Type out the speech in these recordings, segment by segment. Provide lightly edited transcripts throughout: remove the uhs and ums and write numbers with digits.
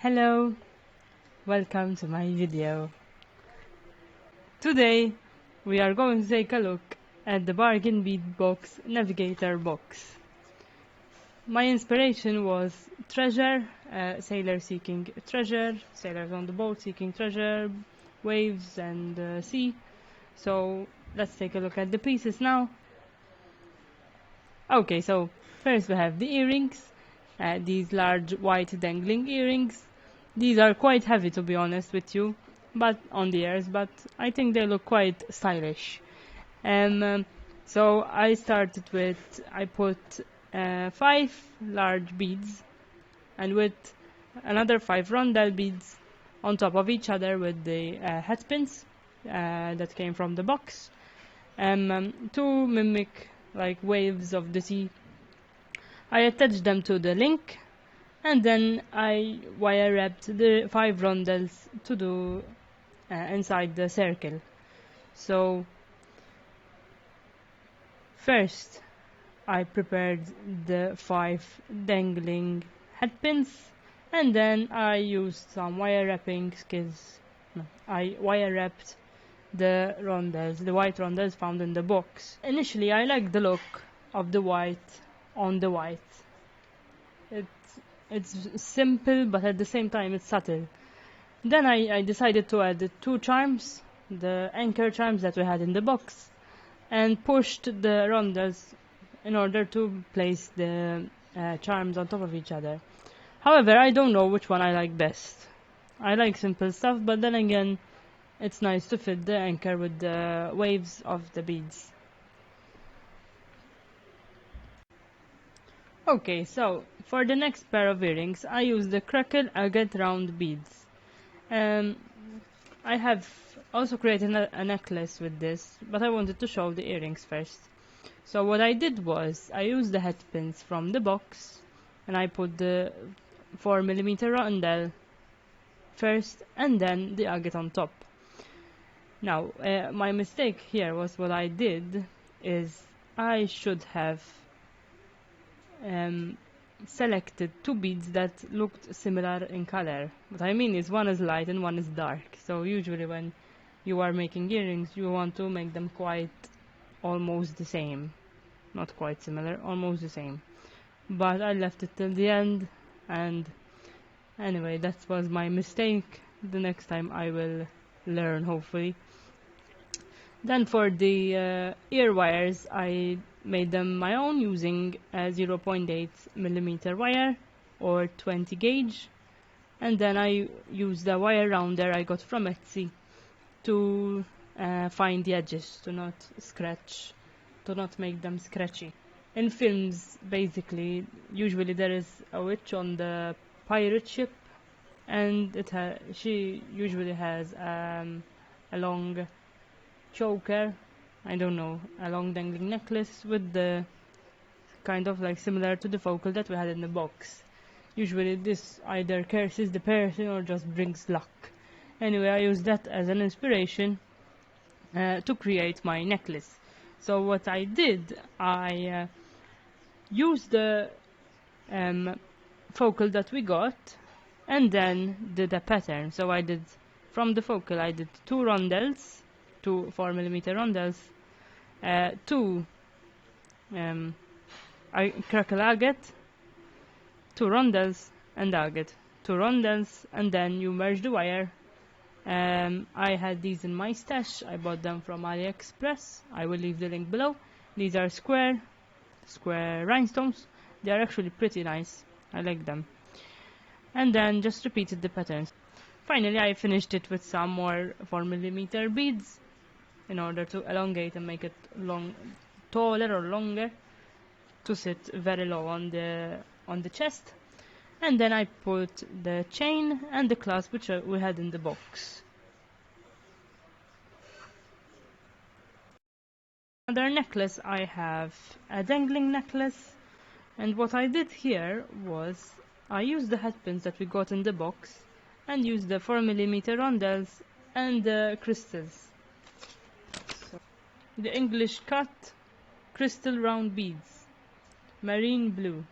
Hello, welcome to my video. Today we are going to take a look at the bargain bead box navigator box. My inspiration was treasure, sailors seeking treasure, sailors on the boat seeking treasure, waves and sea. So let's take a look at the pieces now. Okay, so first we have the earrings, these large white dangling earrings. These are quite heavy, to be honest with you, but on the ears, but I think they look quite stylish. So I put 5 large beads and with another 5 rondel beads on top of each other with the head pins that came from the box to mimic like waves of the sea. I attached them to the link and then I wire wrapped the 5 rondels to do inside the circle. So first I prepared the 5 dangling head pins and then I used some wire wrapping skills. I wire wrapped the rondels, the white rondels found in the box. Initially I liked the look of the white on the white. It's simple, but at the same time it's subtle. Then I decided to add the 2 charms, the anchor charms that we had in the box, and pushed the rondels in order to place the charms on top of each other. However, I don't know which one I like best. I like simple stuff, but then again, it's nice to fit the anchor with the waves of the beads. Okay, so for the next pair of earrings, I use the Kraken-inspired round beads. I have also created a necklace with this, but I wanted to show the earrings first. So what I did was, I used the head pins from the box, and I put the 4mm rondel first, and then the agate on top. Now, my mistake here was what I did is I should have selected 2 beads that looked similar in color. What I mean is one is light and one is dark. So usually when you are making earrings, you want to make them quite almost the same. Not quite similar, almost the same. But I left it till the end, and anyway, that was my mistake. The next time I will learn, hopefully. Then for the ear wires, I made them my own using a 0.8mm wire or 20 gauge, and then I used the wire rounder I got from Etsy to find the edges, to not make them scratchy. In films, basically, usually there is a witch on the pirate ship, and she usually has a long choker, I don't know, a long dangling necklace with the kind of like similar to the focal that we had in the box. Usually this either curses the person or just brings luck. Anyway, I used that as an inspiration to create my necklace. So what I did, I used the focal that we got and then did a pattern. So I did, from the focal I did 2 rondels, 2 4mm rondels, 2 crackle agate, 2 rondels and agate, 2 rondels, and then you merge the wire. I had these in my stash. I bought them from AliExpress. I will leave the link below. These are square rhinestones. They are actually pretty nice. I like them. And then just repeated the patterns. Finally, I finished it with some more 4mm beads in order to elongate and make it taller or longer, to sit very low on the chest. And then I put the chain and the clasp which we had in the box. Another necklace, I have a dangling necklace, and what I did here was I used the head pins that we got in the box and used the 4mm rondels and the crystals. So, the English cut crystal round beads, marine blue,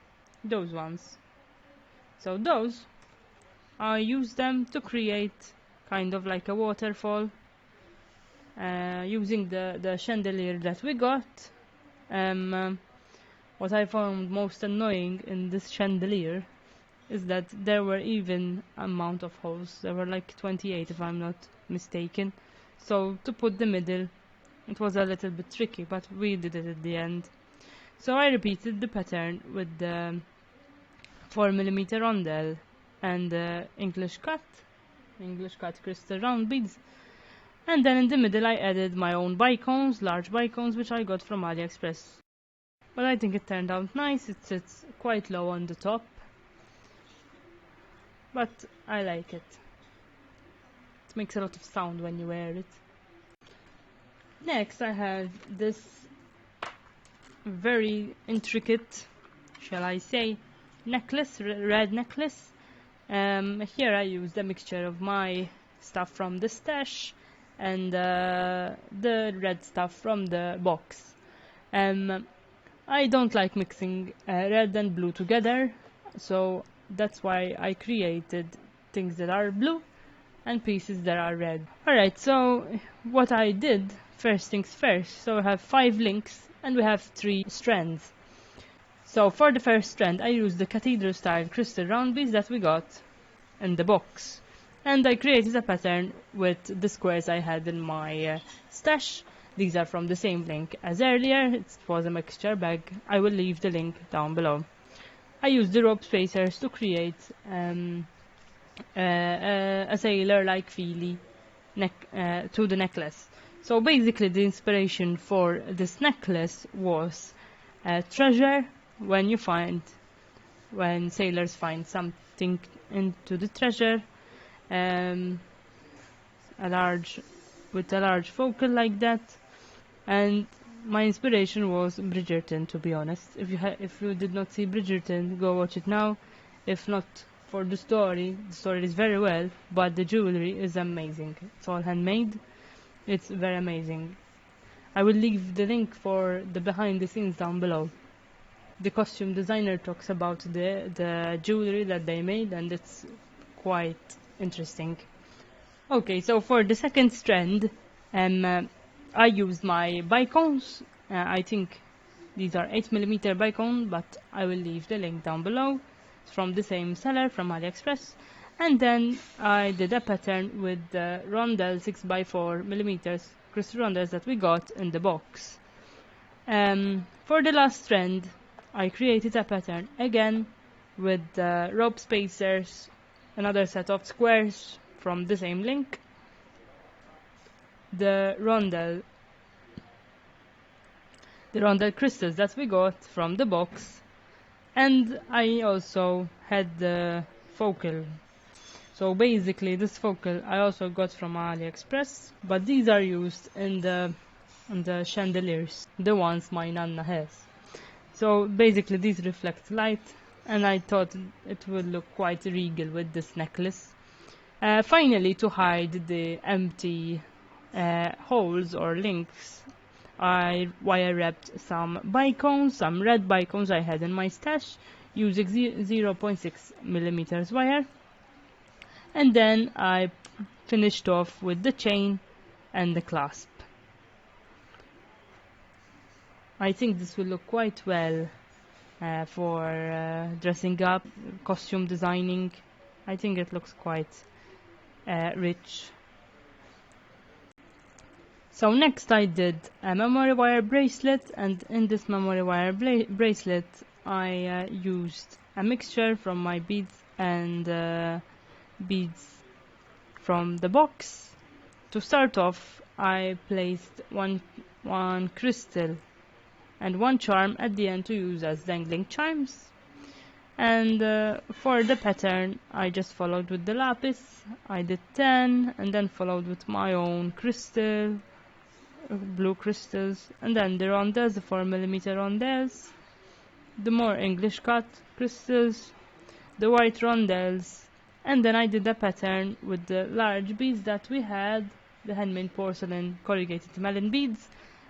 those ones. So those I used them to create kind of like a waterfall, using the chandelier that we got. What I found most annoying in this chandelier is that there were even amount of holes. There were like 28 if I'm not mistaken. So to put the middle, it was a little bit tricky, but we did it at the end. So I repeated the pattern with the 4mm rondelle and the English cut crystal round beads. And then in the middle I added my own bicones, large bicones, which I got from AliExpress. But I think it turned out nice. It sits quite low on the top, but I like it. It makes a lot of sound when you wear it. Next I have this very intricate, shall I say, necklace, red necklace. Here I used a mixture of my stuff from the stash and the red stuff from the box. I don't like mixing red and blue together, so that's why I created things that are blue and pieces that are red. Alright, so what I did, first things first, so I have 5 links and we have 3 strands. So for the first strand I used the cathedral style crystal round beads that we got in the box, and I created a pattern with the squares I had in my stash. These are from the same link as earlier. It was a mixture bag. I will leave the link down below. I used the rope spacers to create a sailor-like feely neck to the necklace. So basically the inspiration for this necklace was treasure. When sailors find something into the treasure, with a large focal like that. And my inspiration was Bridgerton, to be honest. If you did not see Bridgerton, go watch it now. If not for the story is very well, but the jewelry is amazing. It's all handmade. It's very amazing. I will leave the link for the behind the scenes down below. The costume designer talks about the jewelry that they made, and it's quite interesting. Okay, so for the second strand, I used my bicones. I think these are 8mm bicone, but I will leave the link down below. It's from the same seller, from AliExpress. And then I did a pattern with the rondelle 6x4mm crystal rondelles that we got in the box. For the last strand, I created a pattern again with the rope spacers, another set of squares from the same link, the rondelle crystals that we got from the box, and I also had the focal. So basically this focal I also got from AliExpress, but these are used in the chandeliers, the ones my Nana has. So basically these reflect light, and I thought it would look quite regal with this necklace. Finally, to hide the empty holes or links, I wire wrapped some bicones, some red bicones I had in my stash, using 0.6mm wire, and then I finished off with the chain and the clasp. I think this will look quite well for dressing up, costume designing. I think it looks quite rich. So next I did a memory wire bracelet, and in this memory wire bracelet I used a mixture from my beads and beads from the box. To start off, I placed one crystal and one charm at the end to use as dangling chimes. And for the pattern I just followed with the lapis. I did 10 and then followed with my own crystal, blue crystals, and then the rondelles, the 4mm rondelles, the more English cut crystals, the white rondelles, and then I did a pattern with the large beads that we had, the handmade porcelain corrugated melon beads,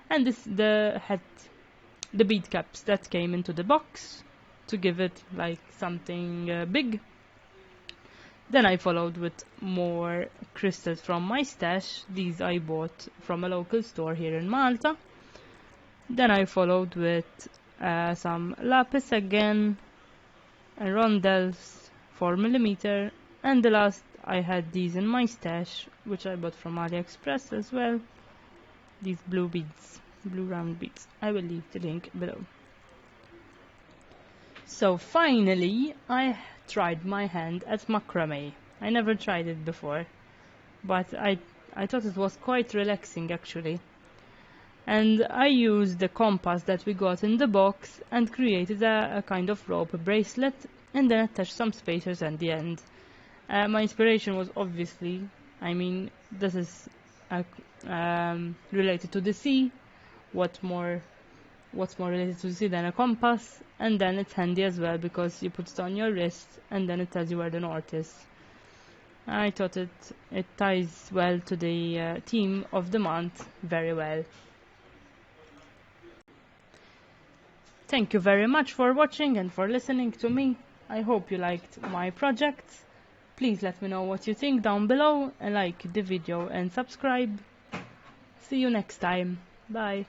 and the bead caps that came into the box to give it like something big. Then I followed with more crystals from my stash. These I bought from a local store here in Malta. Then I followed with some lapis again, and rondelles 4mm, and the last I had these in my stash, which I bought from AliExpress as well. These blue beads, blue round beads. I will leave the link below. So finally I tried my hand at macrame. I never tried it before, but I thought it was quite relaxing actually. And I used the compass that we got in the box and created a kind of rope bracelet, and then attached some spacers at the end. My inspiration was obviously, this is related to the sea. What's more related to the sea than a compass? And then it's handy as well because you put it on your wrist and then it tells you where the north is. I thought it ties well to the theme of the month very well. Thank you very much for watching and for listening to me. I hope you liked my project. Please let me know what you think down below and like the video and subscribe. See you next time. Bye.